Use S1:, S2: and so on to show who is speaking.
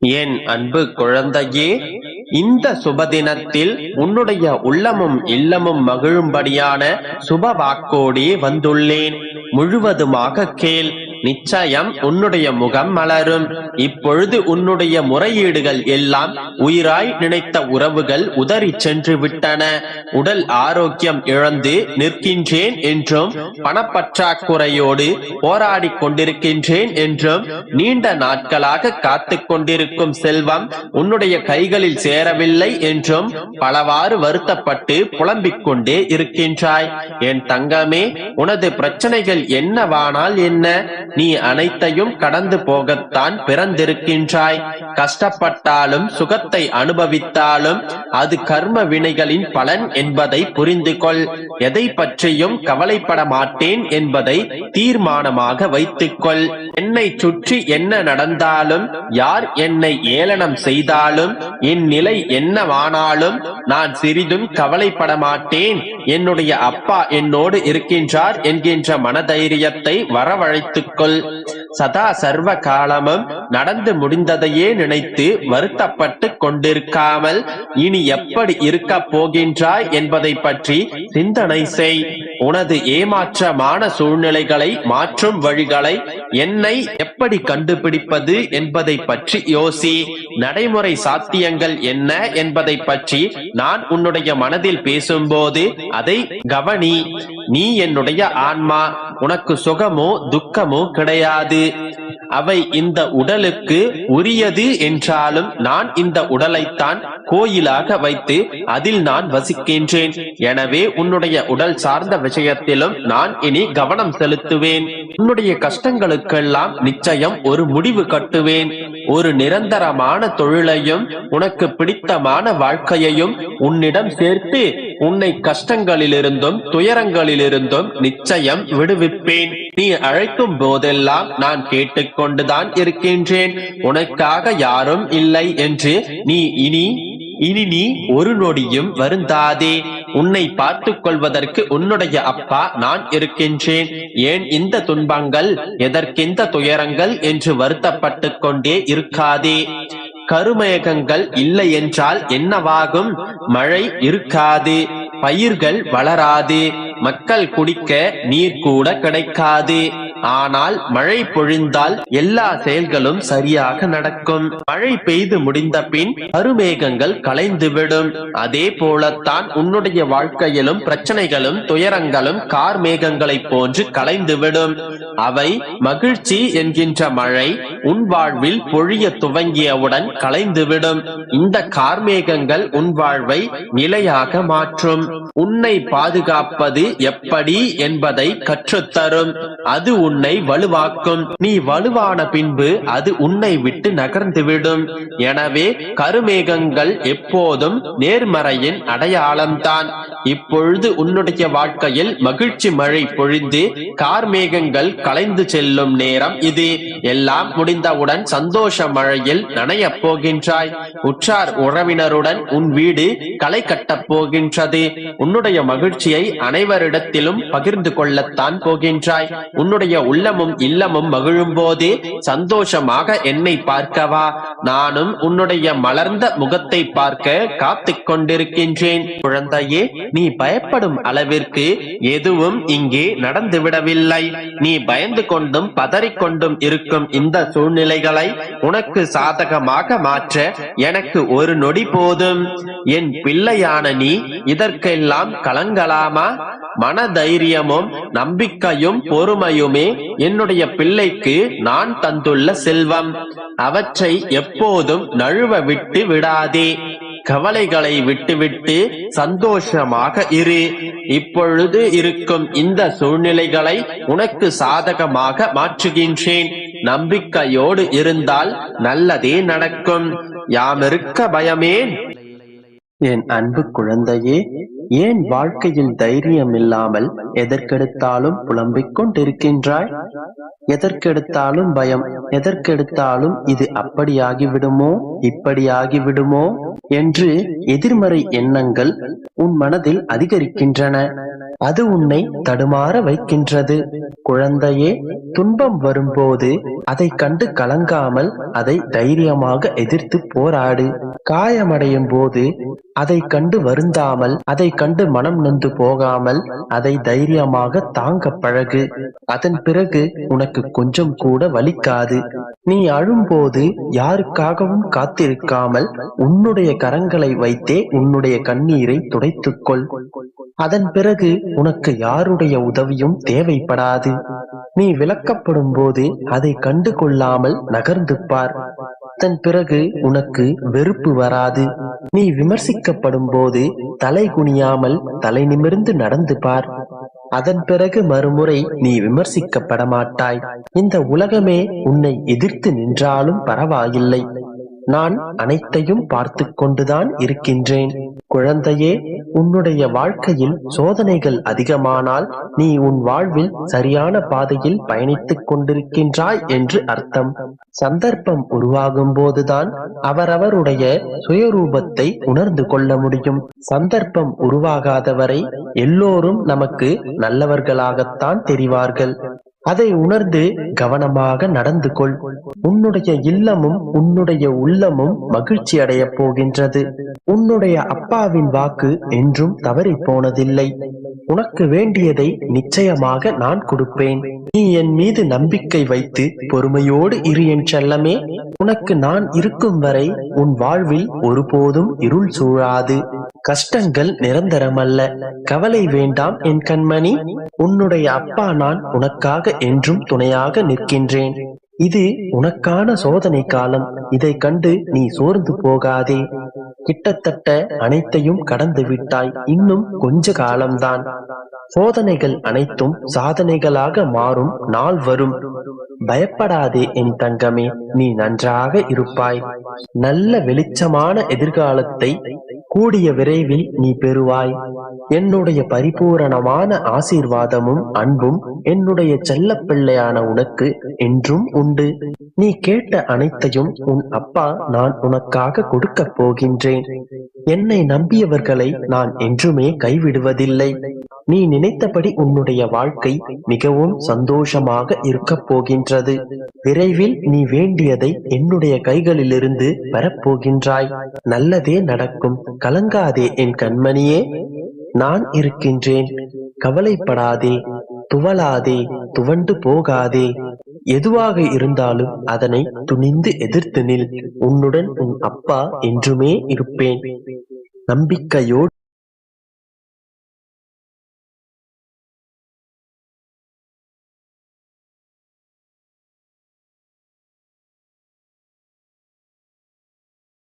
S1: என் அன்பு குழந்தையே, இந்த சுபதினத்தில் உன்னுடைய உள்ளமும் இல்லமும் மகிழும்படியான சுப வாக்கோடே வந்துள்ளேன். முழுவதுமாக கேள். நிச்சயம் உன்னுடைய முகம் மலரும். இப்பொழுது உன்னுடைய முறையீடுகள் எல்லாம் உயிராய் நினைத்த உறவுகள் உதறி சென்று விட்டன. உடல் ஆரோக்கியம் இழந்து நிற்கின்றேன் என்றும், பணப்பற்றாக்குறையோடு போராடி கொண்டிருக்கின்றேன் என்றும், நீண்ட நாட்களாக காத்து கொண்டிருக்கும் செல்வம் உன்னுடைய கைகளில் சேரவில்லை என்றும் பலவாறு வருத்தப்பட்டு புலம்பிக் கொண்டே இருக்கின்றாய். என் தங்கமே, உனது பிரச்சனைகள் என்னவானால் என்ன? நீ அனைத்தையும் கடந்து போகத்தான் பிறந்திருக்கின்றாய். கஷ்டப்பட்டாலும் சுகத்தை அனுபவித்தாலும் அது கர்ம வினைகளின் பலன் என்பதை புரிந்து கொள். எதை பற்றியும் கவலைப்பட மாட்டேன் என்பதை தீர்மானமாக வைத்துக்கொள். என்னை சுற்றி என்ன நடந்தாலும், யார் என்னை ஏளனம் செய்தாலும், என் நிலை என்னவானாலும் நான் சிறிதும் கவலைப்பட மாட்டேன். என்னுடைய அப்பா என்னோடு இருக்கின்றார் என்கின்ற மனதைரியத்தை வரவழைத்துக் கொள். சதா சர்வ காலமும் நடந்து முடிந்ததையே நினைத்து வருத்தப்பட்டு கொண்டிருக்காமல், இனி எப்படி இருக்க போகின்றாய் என்பதை பற்றி சிந்தனை செய். உனது ஏமாற்றமான சூழ்நிலைகளை மாற்றும் வழிகளை, என்னை எப்படி கண்டுபிடிப்பது என்பதை பற்றி யோசி. நடைமுறை சாத்தியங்கள் என்ன என்பதை பற்றி நான் உன்னுடைய மனதில் பேசும்போது அதை கவனி. நீ என்னுடைய ஆன்மா. உனக்கு சுகமோ துக்கமோ கிடையாது. அவை இந்த உடலுக்கு உரியது என்றாலும் நான் இந்த உடலைத்தான் கோயிலாக வைத்து அதில் நான் வசிக்கின்றேன். எனவே உன்னுடைய உடல் சார்ந்த விஷயத்திலும் நான் இனி கவனம் செலுத்துவேன். உன்னுடைய கஷ்டங்களுக்கெல்லாம் நிச்சயம் ஒரு முடிவு கட்டுவேன். ஒரு நிரந்தரமான தொழிலையும் உனக்கு பிடித்தமான வாழ்க்கையையும் உன்னிடம் சேர்த்து உன்னை கஷ்டங்களிலிருந்தும் துயரங்களிலிருந்தும் நிச்சயம் விடுவிப்பேன். நீ அழைக்கும் போதெல்லாம் நான் கேட்டுக்கொண்டுதான் இருக்கின்றேன். உனக்காக யாரும் இல்லை என்று நீ இனி நீ ஒரு நொடியும் வருந்தாதே. உன்னை பார்த்துக் கொள்வதற்கு உன்னுடைய அப்பா நான் இருக்கின்றேன். ஏன் இந்த துன்பங்கள், எதற்கிந்த துயரங்கள் என்று வருத்தப்பட்டு கொண்டே இருக்காதே. கருமேகங்கள் இல்லை என்றால் என்னவாகும்? மழை இருக்காது, பயிர்கள் வளராது, மக்கள் குடிக்க நீர் கூட கிடைக்காது. ஆனால் மழை பொழிந்தால் எல்லா செயல்களும் சரியாக நடக்கும். மழை பெய்து முடிந்த பின் கருமேகங்கள் கலைந்துவிடும். அதே போலத்தான் உன்னுடைய வாழ்க்கையிலும் பிரச்சனைகளும் துயரங்களும் கார்மேகங்களை போன்று கலைந்துவிடும். அவை மகிழ்ச்சி என்கின்ற மழை உன் வாழ்வில் பொழிய துவங்கியவுடன் கலைந்துவிடும். இந்த கார்மேகங்கள் உன் வாழ்வை நிலையாக மாற்றும். உன்னை பாதுகாப்பது எப்படி என்பதை கற்றுத்தரும். அது உன்னை வலுவாக்கும். நீ வலுவான பின்பு அது உன்னை விட்டு நகர்ந்துவிடும். எனவே கருமேகங்கள் எப்போதும் நேர்மறையின் அடையாளம்தான். இப்பொழுது உன்னுடைய வாழ்க்கையில் மகிழ்ச்சி மழை பொழிந்து கார்மேகங்கள் கலைந்து செல்லும் நேரம் இது. எல்லாம் முடிந்தவுடன் சந்தோஷ மழையில் நனையப் போகின்றாய். உற்றார் உறவினருடன் உன் வீடு களை கட்டப் போகின்றது. உன்னுடைய மகிழ்ச்சியை அனைவரிடத்திலும் பகிர்ந்து கொள்ளத்தான் போகின்றாய். உன்னுடைய உள்ளமும் இல்லமும் மகிழும் போதே சந்தோஷமாக என்னை பார்க்கவா. நானும் உன்னுடைய மலர்ந்த முகத்தை பார்க்க காத்து கொண்டிருக்கின்றேன். குழந்தையே, நீ பயப்படும் அளவிற்கு எதுவும் இங்கே நடந்துவிடவில்லை. நீ பயந்து கொண்டும் பதறிக்கொண்டும் இருக்கும் இந்த சூழ்நிலைகளை உனக்கு சாதகமாக மாற்ற எனக்கு ஒரு நொடி போதும். என் பிள்ளையான நீ இதற்கெல்லாம் கலங்கலாமா? மனதைரியமும் நம்பிக்கையும் பொறுமையுமே என்னுடைய பிள்ளைக்கு நான் தந்துள்ள செல்வம். அவற்றை எப்போதும் நழுவ விட்டு விடாதே. கவலைகளை விட்டுவிட்டு சந்தோஷமாக இரு. இப்பொழுது இருக்கும் இந்த சூழ்நிலைகளை உனக்கு சாதகமாக மாற்றுகின்றேன். நம்பிக்கையோடு இருந்தால் நல்லதே நடக்கும். யாமிருக்க பயமேன்? என் அன்பு குழந்தையே, ஏன் வாழ்க்கையில் தைரியம் இல்லாமல் எதற்கெடுத்தாலும் புலம்பிக் கொண்டிருக்கின்றாய்? எதற்கெடுத்தாலும் பயம், எதற்கெடுத்தாலும் இது அப்படியாகிவிடுமோ, இப்படியாகிவிடுமோ என்று எதிர்மறை எண்ணங்கள் உன் மனதில் அதிகரிக்கின்றன. அது உன்னை தடுமாற வைக்கின்றது. குழந்தையே, துன்பம் வரும்போது அதை கண்டு கலங்காமல் அதை தைரியமாக எதிர்த்து போராடு. காயமடையும் போது அதை கண்டு வருந்தாமல், அதை கண்டு மனம் நொந்து போகாமல் அதை தைரியமாக தாங்க பழகு. அதன் பிறகு உனக்கு கொஞ்சம் கூட வலிக்காது. நீ அழும்போது யாருக்காகவும் காத்திருக்காமல் உன்னுடைய கரங்களை வைத்தே உன்னுடைய கண்ணீரை துடைத்துக்கொள். அதன் பிறகு உனக்கு யாருடைய உதவியும் தேவைப்படாது. நீ விலக்கப்படும் போது அதை கண்டு கொள்ளாமல் நகர்ந்து பார். அதன் பிறகு உனக்கு வெறுப்பு வராது. நீ விமர்சிக்கப்படும் போது தலை குனியாமல் தலை நிமிர்ந்து நடந்து பார். அதன் பிறகு மறுமுறை நீ விமர்சிக்கப்பட மாட்டாய். இந்த உலகமே உன்னை எதிர்த்து நின்றாலும் பரவாயில்லை, நான் அனைத்தையும் பார்த்து கொண்டுதான் இருக்கின்றேன். குழந்தையே, உன்னுடைய வாழ்க்கையில் சோதனைகள் அதிகமானால் நீ உன் வாழ்வில் சரியான பாதையில் பயணித்துக் கொண்டிருக்கின்றாய் என்று அர்த்தம். சந்தர்ப்பம் உருவாகும் போதுதான் அவரவருடைய சுயரூபத்தை உணர்ந்து கொள்ள முடியும். சந்தர்ப்பம் உருவாகாதவரை எல்லோரும் நமக்கு நல்லவர்களாகத்தான் தெரிவார்கள். அதை உணர்ந்து கவனமாக நடந்து கொள். உன்னுடைய இல்லமும் உன்னுடைய உள்ளமும் மகிழ்ச்சி அடைய போகின்றது. உன்னுடைய அப்பாவின் வாக்கு என்றும் தவறி போனதில்லை. உனக்கு வேண்டியதை நிச்சயமாக நான் கொடுப்பேன். நீ என் மீது நம்பிக்கை வைத்து பொறுமையோடு இரு என் செல்லமே. உனக்கு நான் இருக்கும் வரை உன் வாழ்வில் ஒருபோதும் இருள் சூழாது. கஷ்டங்கள் நிரந்தரமல்ல, கவலை வேண்டாம் என் கண்மணி. உன்னுடைய அப்பா நான் உனக்காக என்றும் துணையாக நிற்கின்றேன். இது உனக்கான சோதனை காலம். இதை கண்டு நீ சோர்ந்து போகாதே. கிட்டத்தட்ட அனைத்தையும் கடந்து விட்டாய். இன்னும் கொஞ்ச காலம்தான். சோதனைகள் அனைத்தும் சாதனைகளாக மாறும் நாள் வரும். பயப்படாதே என் தங்கமே, நீ நன்றாக இருப்பாய். நல்ல வெளிச்சமான எதிர்காலத்தை கூடிய விரைவில் நீ பெறுவாய். என்னுடைய பரிபூரணமான ஆசீர்வாதமும் அன்பும் என்னுடைய செல்ல பிள்ளையான உனக்கு என்றும் உண்டு. நீ கேட்ட அனைத்தையும் உன் அப்பா நான் உனக்காக கொடுக்க போகின்றேன். என்னை நம்பியவர்களை நான் என்றுமே கைவிடுவதில்லை. நீ நினைத்தபடி உன்னுடைய வாழ்க்கை மிகவும் சந்தோஷமாக இருக்க போகின்றது. விரைவில் நீ வேண்டியதை என்னுடைய கைகளிலிருந்து பெறப்போகின்றாய். நல்லதே நடக்கும். கலங்காதே என் கண்மணியே, நான் இருக்கின்றேன். கவலைப்படாதே, துவளாதே, துவண்டு போகாதே. எதுவாக இருந்தாலும் அதனை துணிந்து எதிர்த்து நில். உன்னுடன் உன் அப்பா என்றுமே இருப்பேன். நம்பிக்கையோடு